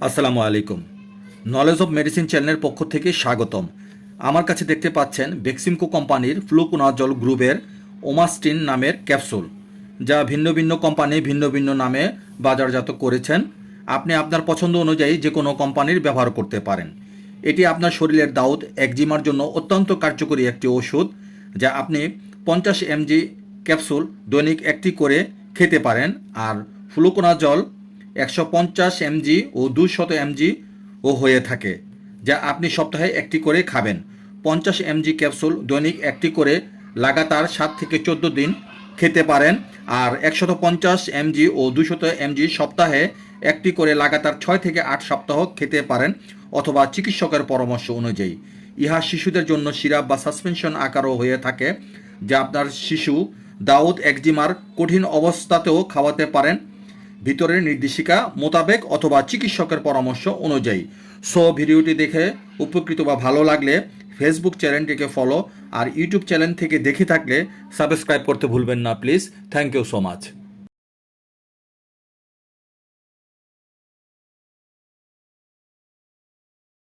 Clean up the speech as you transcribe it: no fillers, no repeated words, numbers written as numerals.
আসসালামু আলাইকুম। Knowledge of medicine চ্যানেলের পক্ষ থেকে স্বাগতম। আমার কাছে দেখতে পাচ্ছেন বেক্সিমকো কোম্পানির ফ্লুকোনাজল গ্রুপের ওমাস্টিন নামের ক্যাপসুল, যা ভিন্ন ভিন্ন কোম্পানি ভিন্ন ভিন্ন নামে বাজারজাত করেছেন। আপনি আপনার পছন্দ অনুযায়ী যে কোনো কোম্পানির ব্যবহার করতে পারেন। এটি আপনার শরীরের দাউদ একজিমার জন্য অত্যন্ত কার্যকরী একটি ওষুধ, যা আপনি 50 mg ক্যাপসুল দৈনিক একটি করে খেতে পারেন। আর ফ্লুকোনাজল 150 mg ও 200 mg ও হয়ে থাকে, যা আপনি সপ্তাহে একটি করে খাবেন। 50 mg ক্যাপসুল দৈনিক একটি করে লাগাতার 7 থেকে 14 দিন খেতে পারেন। আর 150 mg ও 200 mg সপ্তাহে একটি করে লাগাতার 6 থেকে 8 সপ্তাহ খেতে পারেন, অথবা চিকিৎসকের পরামর্শ অনুযায়ী। ইহা শিশুদের জন্য সিরাপ বা সাসপেনশন আকারও হয়ে থাকে, যা আপনার শিশু দাউদ একজিমার কঠিন অবস্থাতেও খাওয়াতে পারেন, ভিতরের নির্দেশিকা মোতাবেক অথবা চিকিৎসকের পরামর্শ অনুযায়ী। সো ভিডিওটি দেখে উপকৃত বা ভালো লাগলে ফেসবুক চ্যানেলটিকে ফলো আর ইউটিউব চ্যানেল থেকে দেখে থাকলে সাবস্ক্রাইব করতে ভুলবেন না please. Thank you so much.